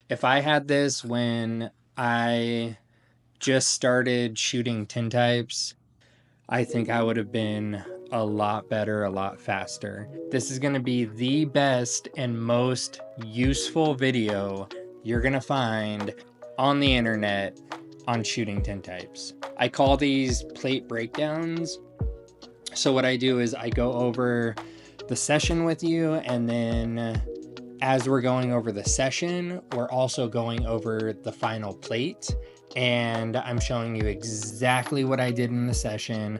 If I had this when I just started shooting tintypes, I think I would have been a lot better, a lot faster. This is going to be the best and most useful video you're going to find on the internet on shooting tintypes. I call these plate breakdowns. So what I do is I go over the session with you, and then as we're going over the session, we're also going over the final plate, and I'm showing you exactly what I did in the session,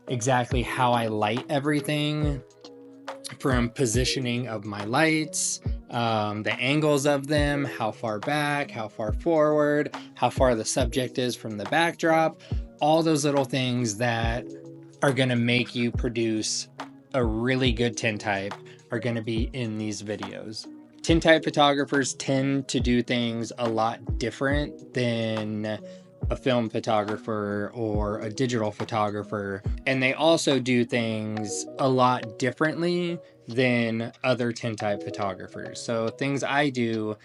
exactly how I light everything, from positioning of my lights, the angles of them, how far back, how far forward, how far the subject is from the backdrop, all those little things that are going to make you produce a really good tintype are going to be in these videos. Tintype photographers tend to do things a lot different than a film photographer or a digital photographer, and they also do things a lot differently than other tintype photographers. So things I do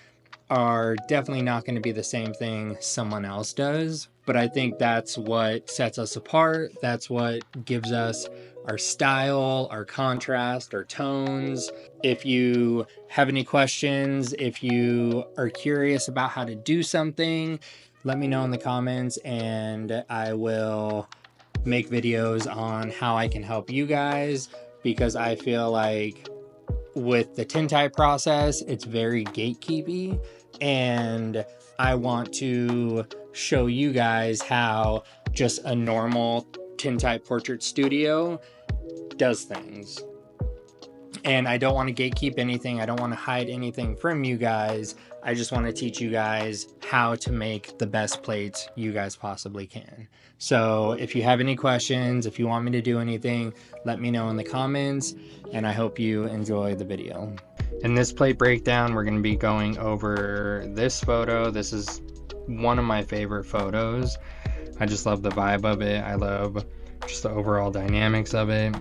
are definitely not going to be the same thing someone else does, but I think that's what sets us apart. That's what gives us our style, our contrast, our tones. If you have any questions, if you are curious about how to do something, let me know in the comments, and I will make videos on how I can help you guys, because I feel like with the tintype process, it's very gatekeepy, and I want to show you guys how just a normal tintype portrait studio does things. And I don't want to gatekeep anything. I don't want to hide anything from you guys. I just want to teach you guys how to make the best plates you guys possibly can. So if you have any questions, if you want me to do anything, let me know in the comments, and I hope you enjoy the video. In this plate breakdown, we're going to be going over this photo. This is one of my favorite photos. I just love the vibe of it. I love just the overall dynamics of it.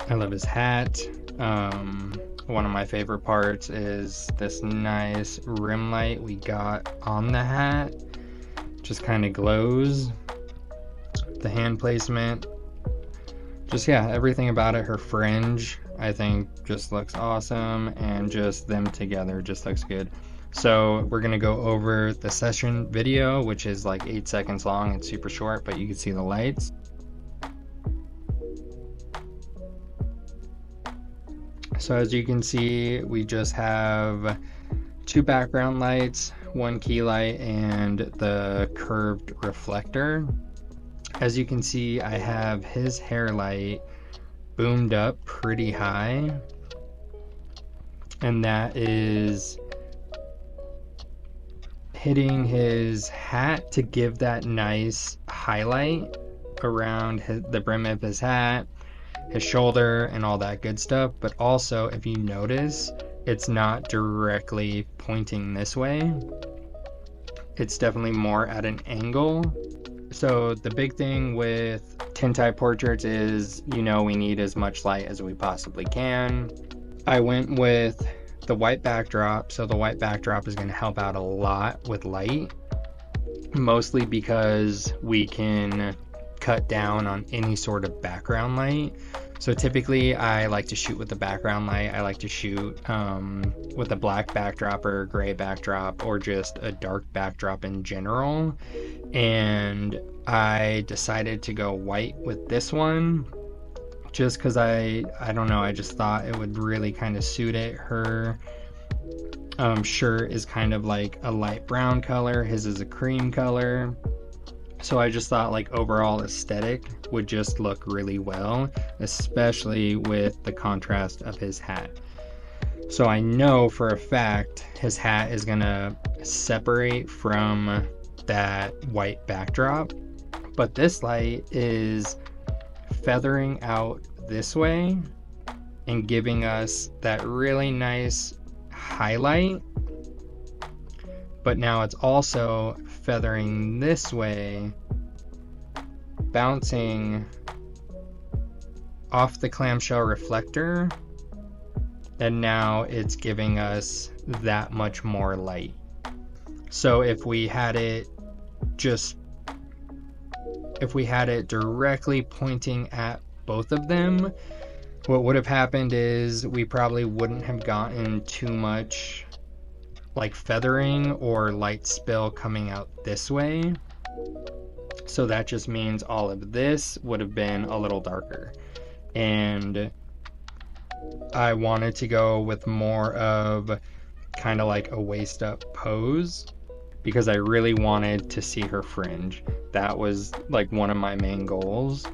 I love his hat. One of my favorite parts is this nice rim light we got on the hat. Just kind of glows. The hand placement. Just, yeah, everything about it. Her fringe, I think, just looks awesome, and just them together just looks good. So we're gonna go over the session video, which is like 8 seconds long. It's super short, but you can see the lights. So as you can see, we just have 2 background lights, 1 key light, and the curved reflector. As you can see, I have his hair light boomed up pretty high, and that is hitting his hat to give that nice highlight around the brim of his hat, his shoulder, and all that good stuff. But also, if you notice, it's not directly pointing this way. It's definitely more at an angle. So the big thing with tintype portraits is, we need as much light as we possibly can. I went with the white backdrop, so the white backdrop is going to help out a lot with light, mostly because we can cut down on any sort of background light. So typically I like to shoot with the background light. I like to shoot with a black backdrop or a gray backdrop, or just a dark backdrop in general. And I decided to go white with this one just because I don't know, I just thought it would really kind of suit it. Her shirt is kind of like a light brown color, his is a cream color. So I just thought, like, overall aesthetic would just look really well, especially with the contrast of his hat. So I know for a fact his hat is gonna separate from that white backdrop, but this light is feathering out this way and giving us that really nice highlight, but now it's also feathering this way, bouncing off the clamshell reflector and now it's giving us that much more light. So if we had it directly pointing at both of them, what would have happened is we probably wouldn't have gotten too much like feathering or light spill coming out this way. So that just means all of this would have been a little darker. And I wanted to go with more of kind of like a waist up pose because I really wanted to see her fringe. That was like one of my main goals.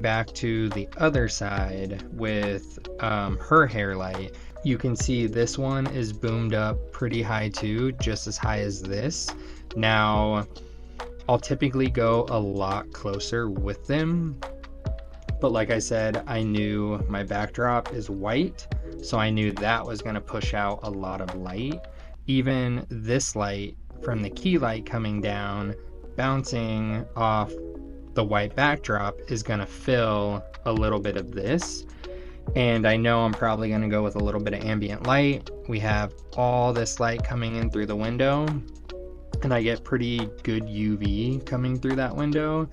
Back to the other side with her hair light, you can see this one is boomed up pretty high too, just as high as this. Now, I'll typically go a lot closer with them, but like I said, I knew my backdrop is white, so I knew that was going to push out a lot of light. Even this light from the key light coming down, bouncing off the white backdrop, is going to fill a little bit of this. And I know I'm probably going to go with a little bit of ambient light. We have all this light coming in through the window, and I get pretty good UV coming through that window.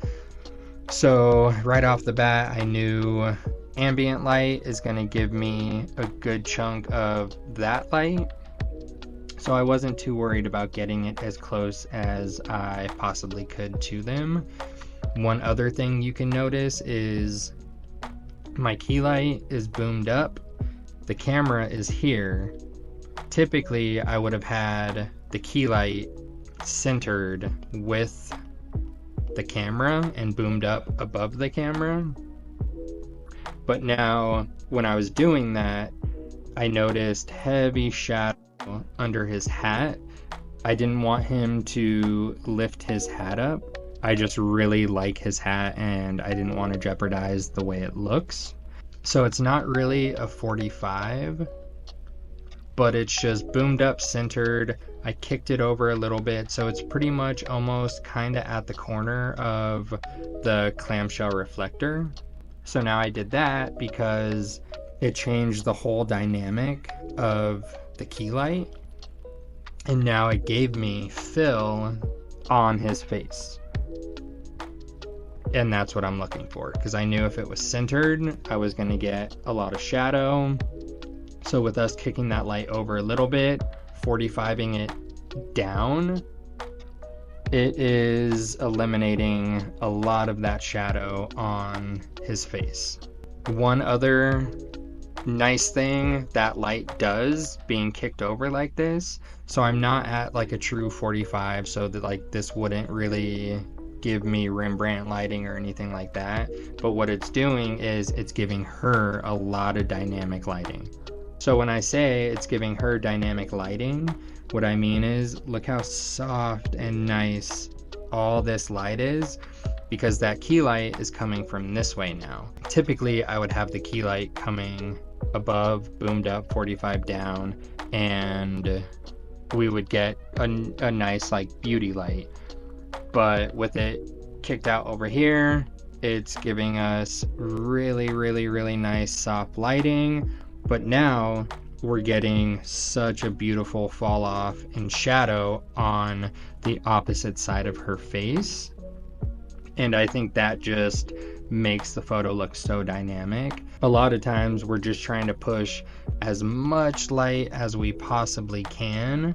So right off the bat, I knew ambient light is going to give me a good chunk of that light. So I wasn't too worried about getting it as close as I possibly could to them. One other thing you can notice is my key light is boomed up. The camera is here. Typically, I would have had the key light centered with the camera and boomed up above the camera. But now, when I was doing that, I noticed heavy shadow under his hat. I didn't want him to lift his hat up. I just really like his hat and I didn't want to jeopardize the way it looks. So it's not really a 45, but it's just boomed up, centered. I kicked it over a little bit, so it's pretty much almost kind of at the corner of the clamshell reflector. So now I did that because it changed the whole dynamic of the key light, and now it gave me fill on his face. And that's what I'm looking for, because I knew if it was centered, I was going to get a lot of shadow. So with us kicking that light over a little bit, 45ing it down, it is eliminating a lot of that shadow on his face. One other nice thing that light does being kicked over like this, so I'm not at like a true 45, so that like this wouldn't really give me Rembrandt lighting or anything like that, but what it's doing is it's giving her a lot of dynamic lighting. So when I say it's giving her dynamic lighting, what I mean is look how soft and nice all this light is, because that key light is coming from this way now. Typically I would have the key light coming above, boomed up, 45 down, and we would get a nice like beauty light. But with it kicked out over here, it's giving us really, really, really nice soft lighting. But now we're getting such a beautiful fall off in shadow on the opposite side of her face. And I think that just makes the photo look so dynamic. A lot of times we're just trying to push as much light as we possibly can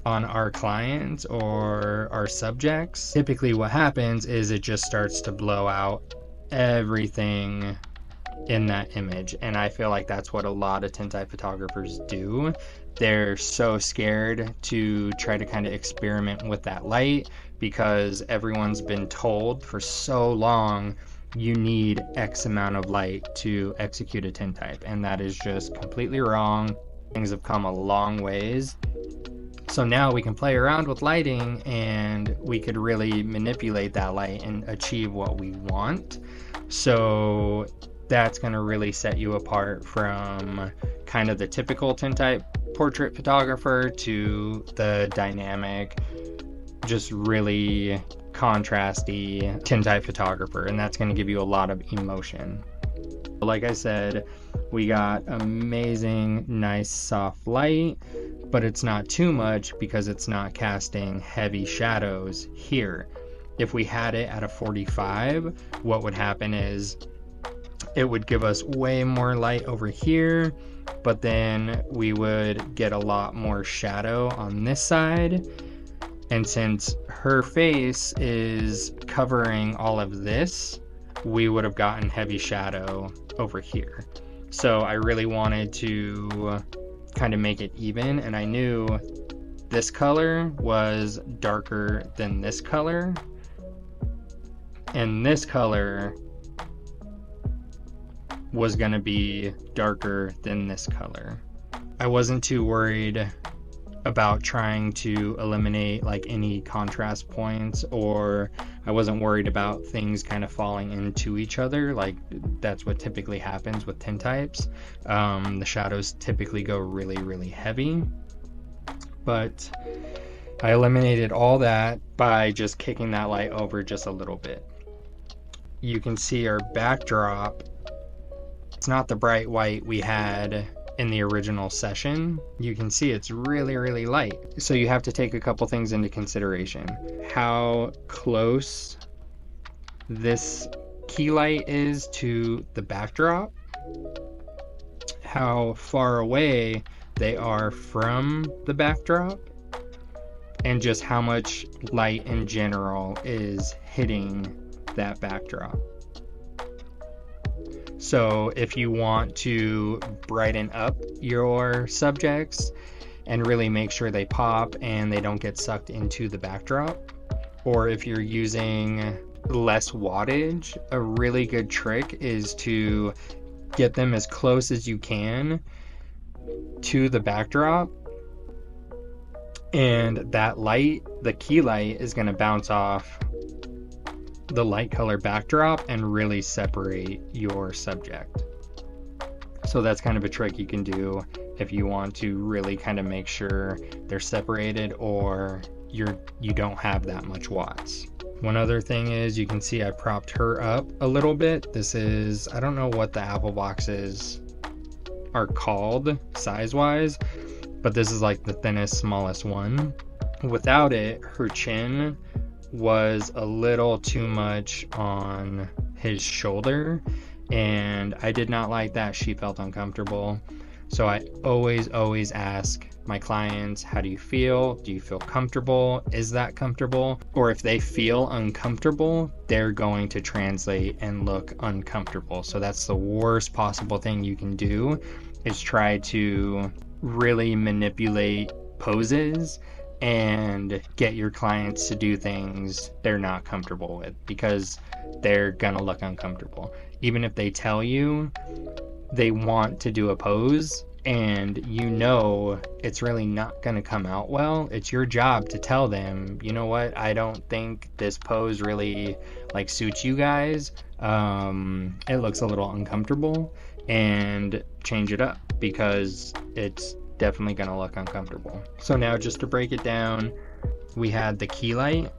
on our clients or our subjects. Typically what happens is it just starts to blow out everything in that image, and I feel like that's what a lot of tintype photographers do. They're so scared to try to kind of experiment with that light because everyone's been told for so long you need X amount of light to execute a tintype, and that is just completely wrong. Things have come a long ways. So now we can play around with lighting and we could really manipulate that light and achieve what we want. So that's going to really set you apart from kind of the typical tintype portrait photographer to the dynamic, just really contrasty tintype photographer, and that's going to give you a lot of emotion. Like I said, we got amazing, nice, soft light, but it's not too much because it's not casting heavy shadows here. If we had it at a 45, what would happen is it would give us way more light over here, but then we would get a lot more shadow on this side. And since her face is covering all of this, we would have gotten heavy shadow over here. So I really wanted to kind of make it even, and I knew this color was darker than this color, and this color was gonna be darker than this color. I wasn't too worried about trying to eliminate like any contrast points, or I wasn't worried about things kind of falling into each other. Like that's what typically happens with tintypes. The shadows typically go really, really heavy, but I eliminated all that by just kicking that light over just a little bit. You can see our backdrop. It's not the bright white we had in the original session. You can see it's really, really light. So you have to take a couple things into consideration. How close this key light is to the backdrop, how far away they are from the backdrop, and just how much light in general is hitting that backdrop. So if you want to brighten up your subjects and really make sure they pop and they don't get sucked into the backdrop, or if you're using less wattage, a really good trick is to get them as close as you can to the backdrop, and that light, the key light, is going to bounce off the light color backdrop and really separate your subject. So that's kind of a trick you can do if you want to really kind of make sure they're separated, or you don't have that much watts. One other thing is, you can see I propped her up a little bit. This is, I don't know what the apple boxes are called size wise, but this is like the thinnest, smallest one. Without it, her chin was a little too much on his shoulder, and I did not like that. She felt uncomfortable. So I always ask my clients, how do you feel? Do you feel comfortable? Is that comfortable? Or if they feel uncomfortable, they're going to translate and look uncomfortable. So that's the worst possible thing you can do, is try to really manipulate poses and get your clients to do things they're not comfortable with, because they're gonna look uncomfortable. Even if they tell you they want to do a pose and you know it's really not gonna come out well, it's your job to tell them, you know what, I don't think this pose really like suits you guys. It looks a little uncomfortable, and change it up, because it's definitely going to look uncomfortable. So now, just to break it down, we had the key light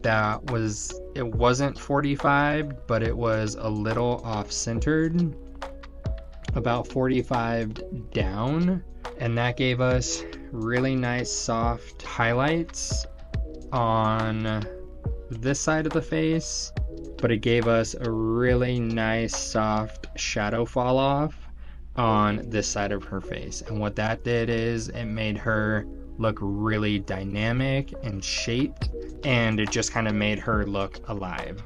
that was, it wasn't 45, but it was a little off centered, about 45 down, and that gave us really nice soft highlights on this side of the face, but it gave us a really nice soft shadow fall off on this side of her face. And what that did is it made her look really dynamic and shaped, and it just kind of made her look alive.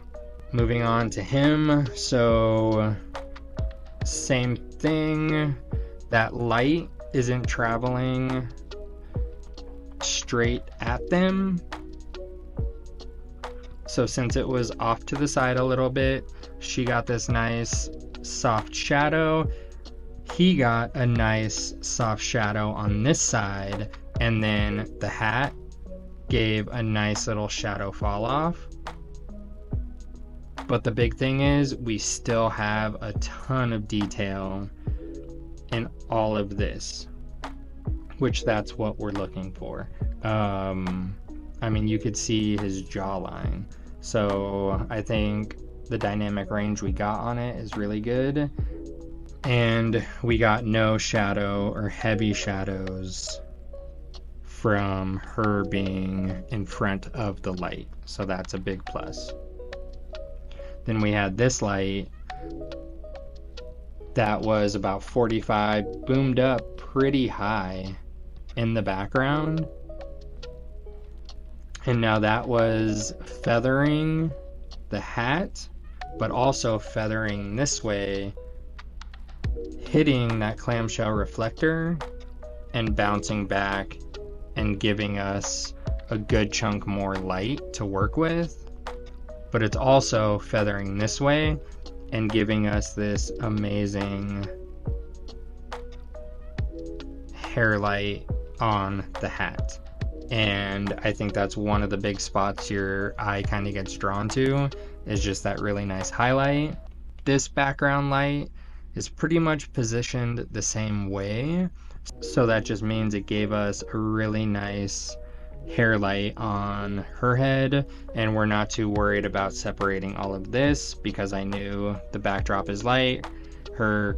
Moving on to him, so same thing, that light isn't traveling straight at them. So since it was off to the side a little bit, she got this nice soft shadow. He got a nice soft shadow on this side, and then the hat gave a nice little shadow fall off. But the big thing is, we still have a ton of detail in all of this, which that's what we're looking for. I mean, you could see his jawline. So I think the dynamic range we got on it is really good. And we got no shadow or heavy shadows from her being in front of the light. So that's a big plus. Then we had this light that was about 45, boomed up pretty high in the background. And now that was feathering the hat, but also feathering this way, hitting that clamshell reflector and bouncing back and giving us a good chunk more light to work with. But it's also feathering this way and giving us this amazing hair light on the hat. And I think that's one of the big spots your eye kind of gets drawn to, is just that really nice highlight. This background light is pretty much positioned the same way, so that just means it gave us a really nice hair light on her head, and we're not too worried about separating all of this because I knew the backdrop is light, her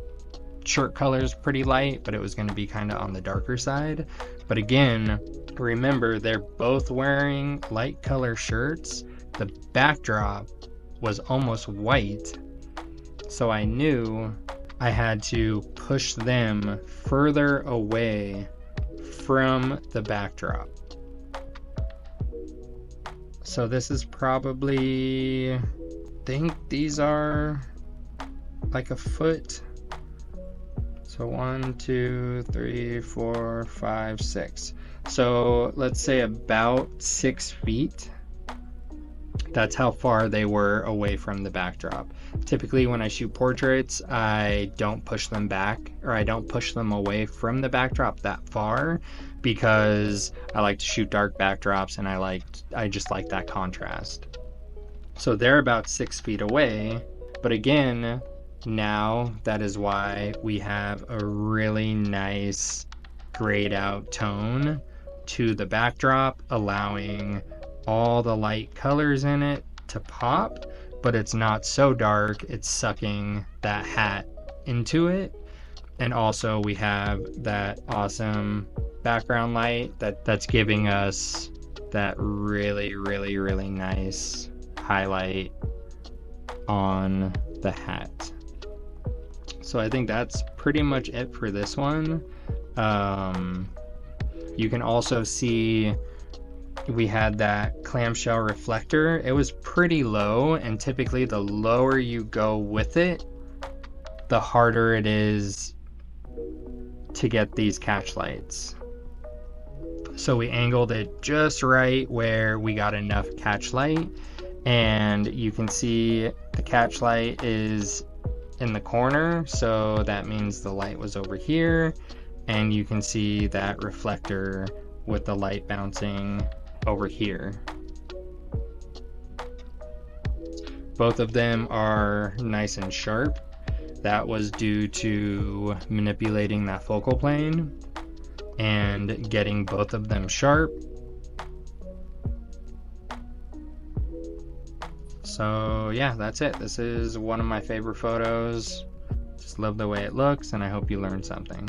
shirt color is pretty light, but it was going to be kind of on the darker side. But again, remember, they're both wearing light color shirts. The backdrop was almost white, so I knew I had to push them further away from the backdrop. So this is probably, I think these are like a foot. So 1, 2, 3, 4, 5, 6. So let's say about 6 feet. That's how far they were away from the backdrop. Typically when I shoot portraits, I don't push them back, or I don't push them away from the backdrop that far, because I like to shoot dark backdrops and I just like that contrast. So they're about 6 feet away, but again, now that is why we have a really nice grayed out tone to the backdrop, allowing all the light colors in it to pop, but it's not so dark it's sucking that hat into it. And also we have that awesome background light that's giving us that really, really, really nice highlight on the hat. So I think that's pretty much it for this one. You can also see we had that clamshell reflector. It was pretty low, and typically the lower you go with it, the harder it is to get these catch lights. So we angled it just right where we got enough catch light, and you can see the catch light is in the corner, so that means the light was over here, and you can see that reflector with the light bouncing over here. Both of them are nice and sharp. That was due to manipulating that focal plane and getting both of them sharp. So yeah, that's it. This is one of my favorite photos. Just love the way it looks, and I hope you learned something.